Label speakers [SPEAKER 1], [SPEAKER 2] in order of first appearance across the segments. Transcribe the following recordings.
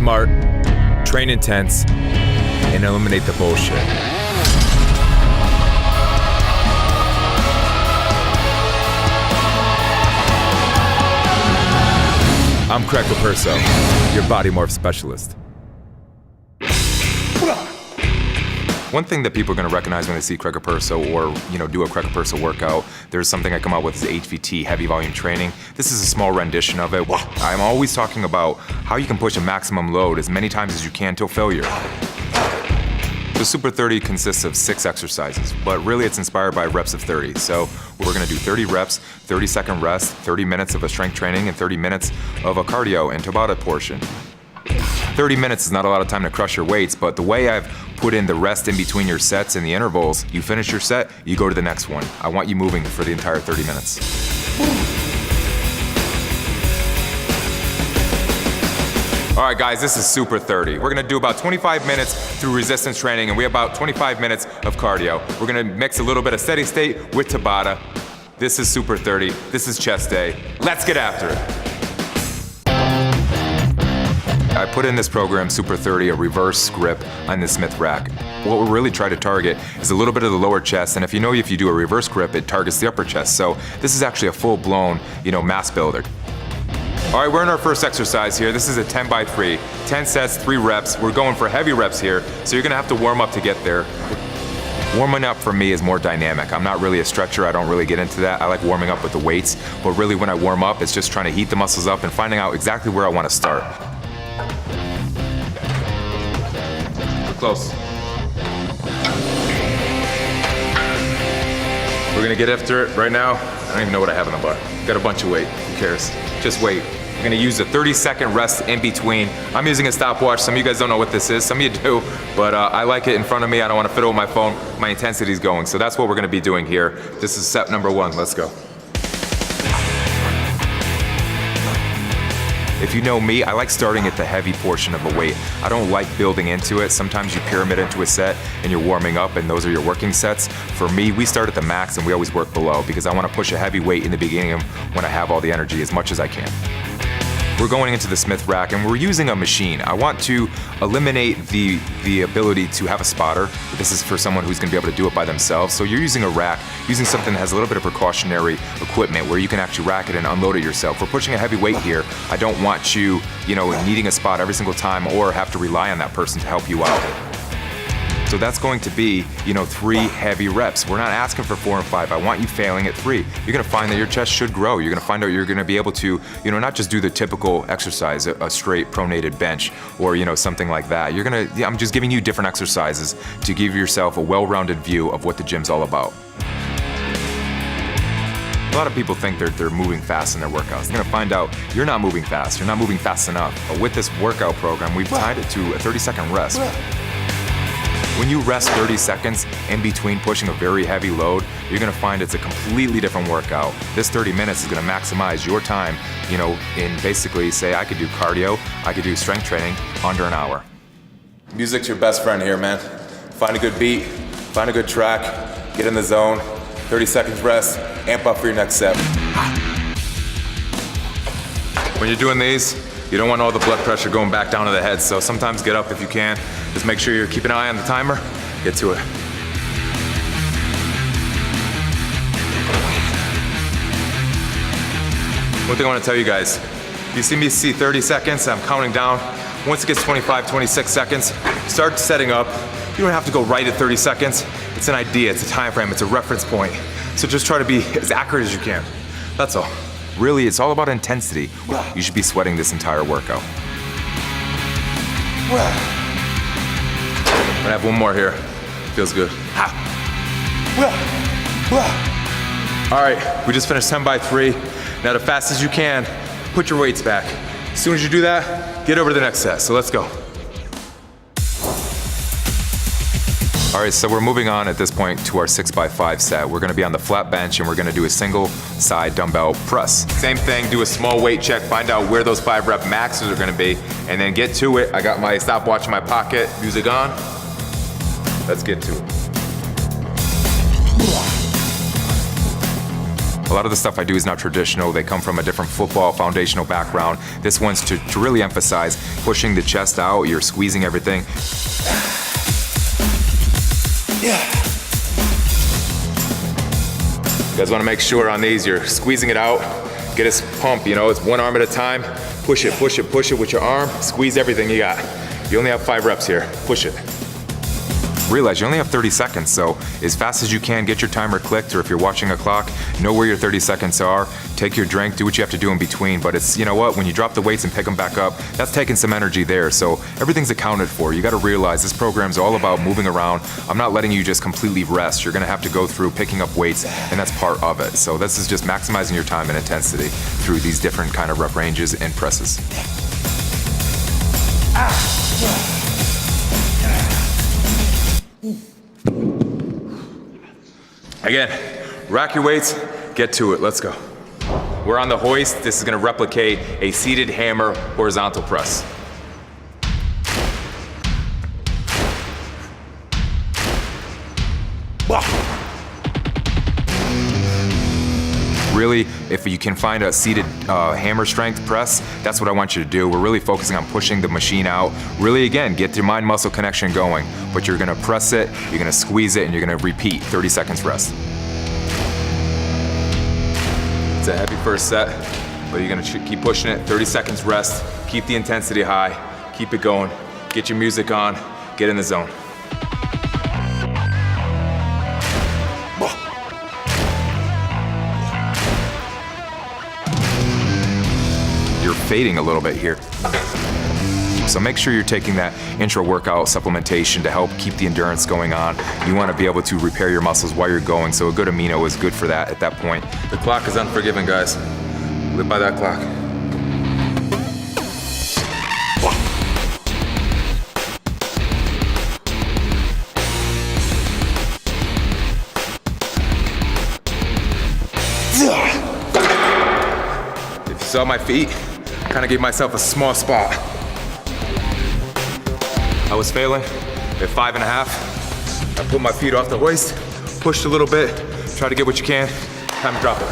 [SPEAKER 1] smart, train intense, and eliminate the bullshit. I'm Capurso, your body morph specialist. One thing that people are going to recognize when they see Capurso or do a Capurso workout, there's something I come out with is HVT, heavy volume training. This is a small rendition of it. I'm always talking about how you can push a maximum load as many times as you can till failure. The Super 30 consists of 6 exercises, but really it's inspired by reps of 30. So we're going to do 30 reps, 30-second rest, 30 minutes of a strength training, and 30 minutes of a cardio into about a portion. 30 minutes is not a lot of time to crush your weights, but the way I've put in the rest in between your sets and the intervals, you finish your set, you go to the next one. I want you moving for the entire 30 minutes. All right, guys, this is Super 30. We're gonna do about 25 minutes through resistance training, and we have about 25 minutes of cardio. We're gonna mix a little bit of steady state with Tabata. This is Super 30. This is chest day. Let's get after it. I put in this program, Super 30, a reverse grip on the Smith rack. What we really try to target is a little bit of the lower chest, and if you do a reverse grip, it targets the upper chest. So this is actually a full-blown, mass builder. All right, we're in our first exercise here. This is a 10 by 3, 10 sets, 3 reps. We're going for heavy reps here, so you're gonna have to warm up to get there. Warming up for me is more dynamic. I'm not really a stretcher, I don't really get into that. I like warming up with the weights, but really when I warm up, it's just trying to heat the muscles up and finding out exactly where I wanna start. Close. We're gonna get after it right now. I don't even know what I have in the bar. Got a bunch of weight, who cares? Just wait. We're gonna use a 30-second rest in between. I'm using a stopwatch. Some of you guys don't know what this is, some of you do, but I like it in front of me. I don't wanna fiddle with my phone. My intensity's going, so that's what we're gonna be doing here. This is set number 1, let's go. If you know me, I like starting at the heavy portion of a weight. I don't like building into it. Sometimes you pyramid into a set and you're warming up and those are your working sets. For me, we start at the max and we always work below because I want to push a heavy weight in the beginning when I have all the energy as much as I can. We're going into the Smith rack and we're using a machine. I want to eliminate the ability to have a spotter. This is for someone who's gonna be able to do it by themselves. So you're using a rack, using something that has a little bit of precautionary equipment where you can actually rack it and unload it yourself. We're pushing a heavy weight here. I don't want you, needing a spot every single time or have to rely on that person to help you out. So that's going to be, 3 heavy reps. We're not asking for 4 and 5. I want you failing at 3. You're gonna find that your chest should grow. You're gonna find out you're gonna be able to, not just do the typical exercise, a straight pronated bench or, something like that. I'm just giving you different exercises to give yourself a well-rounded view of what the gym's all about. A lot of people think they're moving fast in their workouts. They're gonna find out you're not moving fast. You're not moving fast enough. But with this workout program, we've tied it to a 30-second rest. When you rest 30 seconds in between pushing a very heavy load, you're gonna find it's a completely different workout. This 30 minutes is gonna maximize your time, in basically, say I could do cardio, I could do strength training under an hour. Music's your best friend here, man. Find a good beat, find a good track, get in the zone, 30 seconds rest, amp up for your next set. When you're doing these, you don't want all the blood pressure going back down to the head, so sometimes get up if you can. Just make sure you're keeping an eye on the timer. Get to it. One thing I want to tell you guys, you see me 30 seconds, I'm counting down. Once it gets 25, 26 seconds, start setting up. You don't have to go right at 30 seconds. It's an idea, it's a time frame, it's a reference point. So just try to be as accurate as you can. That's all. Really, it's all about intensity. You should be sweating this entire workout. I'm gonna have one more here. Feels good. All right, we just finished 10 by 3. Now, as fast as you can, put your weights back. As soon as you do that, get over to the next set. So let's go. All right, so we're moving on at this point to our 6 by 5 set. We're gonna be on the flat bench and we're gonna do a single side dumbbell press. Same thing, do a small weight check, find out where those 5 rep maxes are gonna be, and then get to it. I got my stopwatch in my pocket, music on. Let's get to it. A lot of the stuff I do is not traditional. They come from a different football foundational background. This one's to really emphasize pushing the chest out, you're squeezing everything.
[SPEAKER 2] Yeah.
[SPEAKER 1] You guys wanna make sure on these you're squeezing it out, get a pump, you know, it's one arm at a time. Push it, push it, push it with your arm, squeeze everything you got. You only have 5 reps here, push it. Realize you only have 30 seconds, so as fast as you can, get your timer clicked, or if you're watching a clock, know where your 30 seconds are, take your drink, do what you have to do in between, but it's, you know what, when you drop the weights and pick them back up, that's taking some energy there, so everything's accounted for. You gotta realize this program's all about moving around. I'm not letting you just completely rest. You're gonna have to go through picking up weights, and that's part of it. So this is just maximizing your time and intensity through these different kind of rep ranges and presses. Again, rack your weights, get to it, let's go. We're on the hoist. This is gonna replicate a seated hammer horizontal press. Really, if you can find a seated hammer strength press, that's what I want you to do. We're really focusing on pushing the machine out. Really, again, get your mind-muscle connection going, but you're gonna press it, you're gonna squeeze it, and you're gonna repeat, 30 seconds rest. It's a heavy first set, but you're gonna keep pushing it, 30 seconds rest, keep the intensity high, keep it going, get your music on, get in the zone. You're fading a little bit here. So make sure you're taking that intra-workout supplementation to help keep the endurance going on. You want to be able to repair your muscles while you're going, so a good amino is good for that at that point. The clock is unforgiving, guys. Live by that clock. If you saw my feet, kind of gave myself a small spot. I was failing at 5.5. I put my feet off the hoist, pushed a little bit, try to get what you can, time to drop it.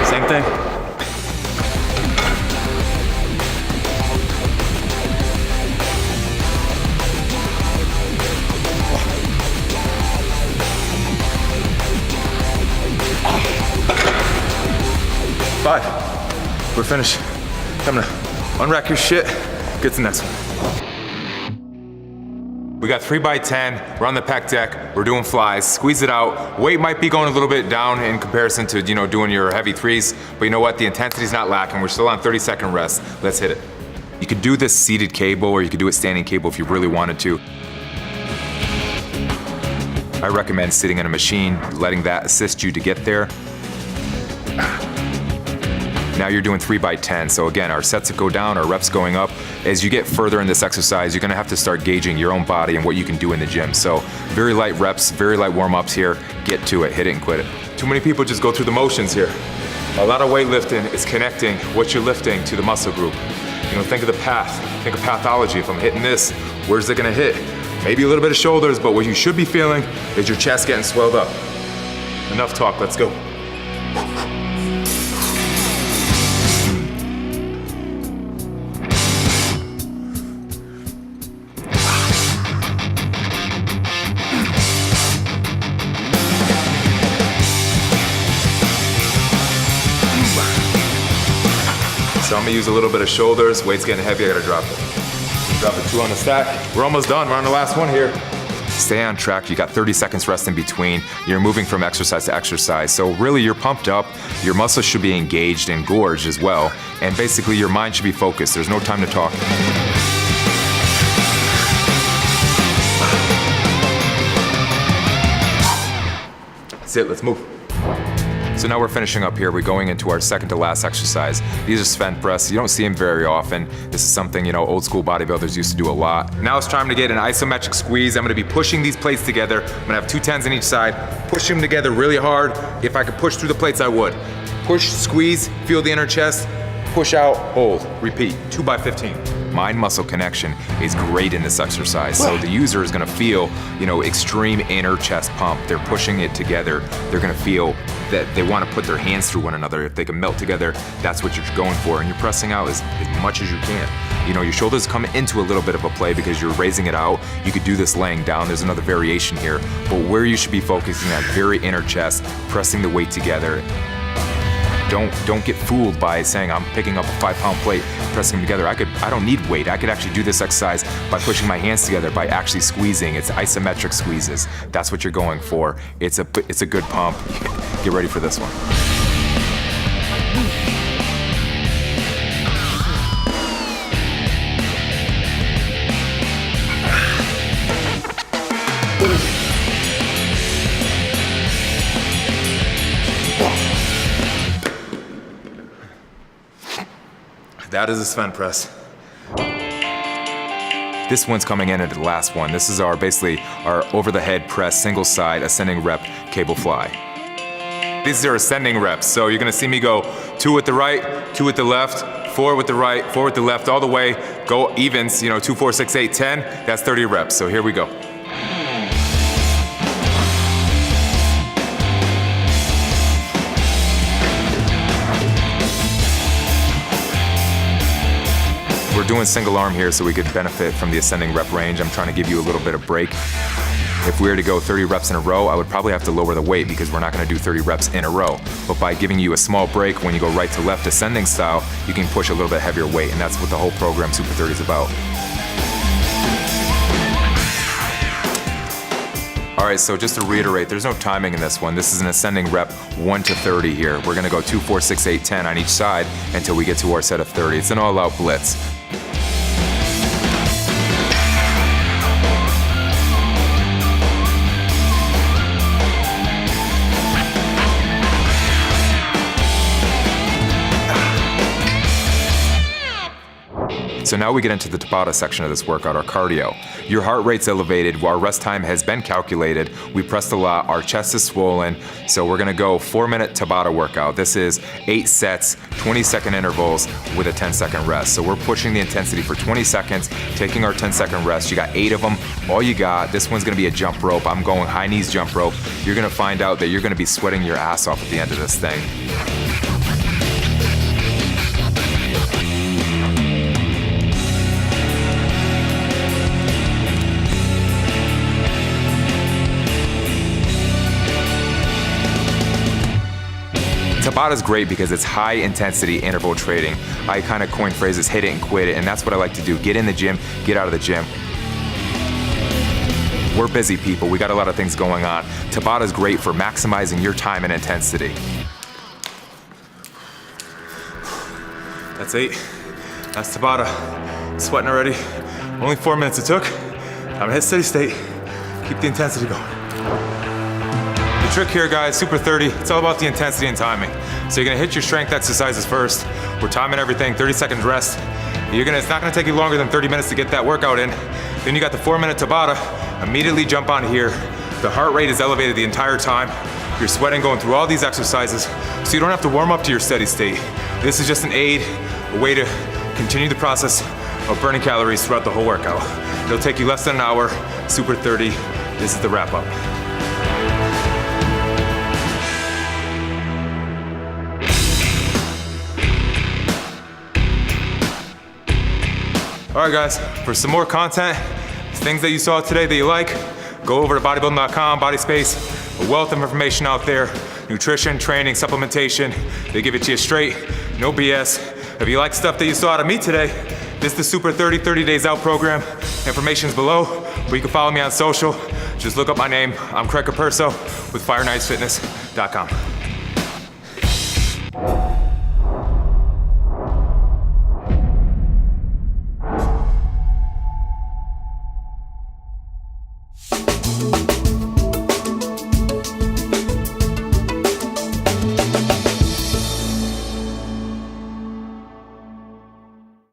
[SPEAKER 1] Same thing. Five. We're finished. Time to unrack your shit, get to the next one. We got 3x10, we're on the pec deck, we're doing flies, squeeze it out. Weight might be going a little bit down in comparison to, you know, doing your heavy threes, but you know what, the intensity's not lacking. We're still on 30-second rest. Let's hit it. You could do this seated cable, or you could do it standing cable if you really wanted to. I recommend sitting in a machine, letting that assist you to get there. Now you're doing 3x10, so again, our sets go down, our reps going up. As you get further in this exercise, you're gonna have to start gauging your own body and what you can do in the gym. So very light reps, very light warm-ups here. Get to it, hit it and quit it. Too many people just go through the motions here. A lot of weightlifting is connecting what you're lifting to the muscle group. You know, think of the path, think of pathology. If I'm hitting this, where's it gonna hit? Maybe a little bit of shoulders, but what you should be feeling is your chest getting swelled up. Enough talk, let's go. So I'm gonna use a little bit of shoulders. Weight's getting heavy, I gotta drop it. Drop it 2 on the stack. We're almost done, we're on the last one here. Stay on track, you got 30 seconds rest in between. You're moving from exercise to exercise. So really you're pumped up, your muscles should be engaged and gorged as well. And basically your mind should be focused. There's no time to talk. That's it, let's move. So now we're finishing up here. We're going into our second to last exercise. These are Sven press. You don't see them very often. This is something, old school bodybuilders used to do a lot. Now it's time to get an isometric squeeze. I'm gonna be pushing these plates together. I'm gonna have 2 10s on each side, push them together really hard. If I could push through the plates, I would. Push, squeeze, feel the inner chest, push out, hold, repeat, 2 by 15. Mind-muscle connection is great in this exercise. So the user is gonna feel, extreme inner chest pump. They're pushing it together. They're gonna feel that they wanna put their hands through one another. If they can melt together, that's what you're going for. And you're pressing out as much as you can. Your shoulders come into a little bit of a play because you're raising it out. You could do this laying down. There's another variation here. But where you should be focusing on very inner chest, pressing the weight together. Don't get fooled by saying I'm picking up a 5-pound plate, pressing them together. I don't need weight. I could actually do this exercise by pushing my hands together, by actually squeezing. It's isometric squeezes. That's what you're going for. It's a good pump. Get ready for this one. That is a Sven press. This one's coming in at the last one. This is basically our over the head press, single side, ascending rep, cable fly. These are ascending reps, so you're gonna see me go 2 with the right, 2 with the left, 4 with the right, 4 with the left, all the way, go evens, 2, 4, 6, 8, 10, that's 30 reps, so here we go. We're doing single arm here so we could benefit from the ascending rep range. I'm trying to give you a little bit of break. If we were to go 30 reps in a row, I would probably have to lower the weight because we're not gonna do 30 reps in a row. But by giving you a small break when you go right to left ascending style, you can push a little bit heavier weight, and that's what the whole program Super 30 is about. All right, so just to reiterate, there's no timing in this one. This is an ascending rep 1 to 30 here. We're gonna go 2, 4, 6, 8, 10 on each side until we get to our set of 30. It's an all-out blitz. So now we get into the Tabata section of this workout, our cardio. Your heart rate's elevated, our rest time has been calculated, we pressed a lot, our chest is swollen, so we're gonna go 4-minute Tabata workout. This is 8 sets, 20-second intervals with a 10-second rest. So we're pushing the intensity for 20 seconds, taking our 10-second rest. You got 8 of them, all you got. This one's gonna be a jump rope. I'm going high knees jump rope. You're gonna find out that you're gonna be sweating your ass off at the end of this thing. Tabata is great because it's high intensity interval training. I kind of coined phrases, hit it and quit it, and that's what I like to do. Get in the gym, get out of the gym. We're busy people, we got a lot of things going on. Tabata is great for maximizing your time and intensity. That's 8, that's Tabata. Sweating already, only 4 minutes it took. I'm gonna hit steady state, keep the intensity going. The trick here, guys, Super 30, it's all about the intensity and timing. So you're gonna hit your strength exercises first. We're timing everything, 30 seconds rest. It's not gonna take you longer than 30 minutes to get that workout in. Then you got the 4-minute Tabata. Immediately jump on here. The heart rate is elevated the entire time. You're sweating going through all these exercises, so you don't have to warm up to your steady state. This is just an aid, a way to continue the process of burning calories throughout the whole workout. It'll take you less than an hour, Super 30. This is the wrap up. All right, guys, for some more content, things that you saw today that you like, go over to bodybuilding.com, Body Space, a wealth of information out there, nutrition, training, supplementation. They give it to you straight, no BS. If you like stuff that you saw out of me today, this is the Super 30 Days Out program. Information's below, but you can follow me on social. Just look up my name. I'm Capurso with FireKnightsFitness.com.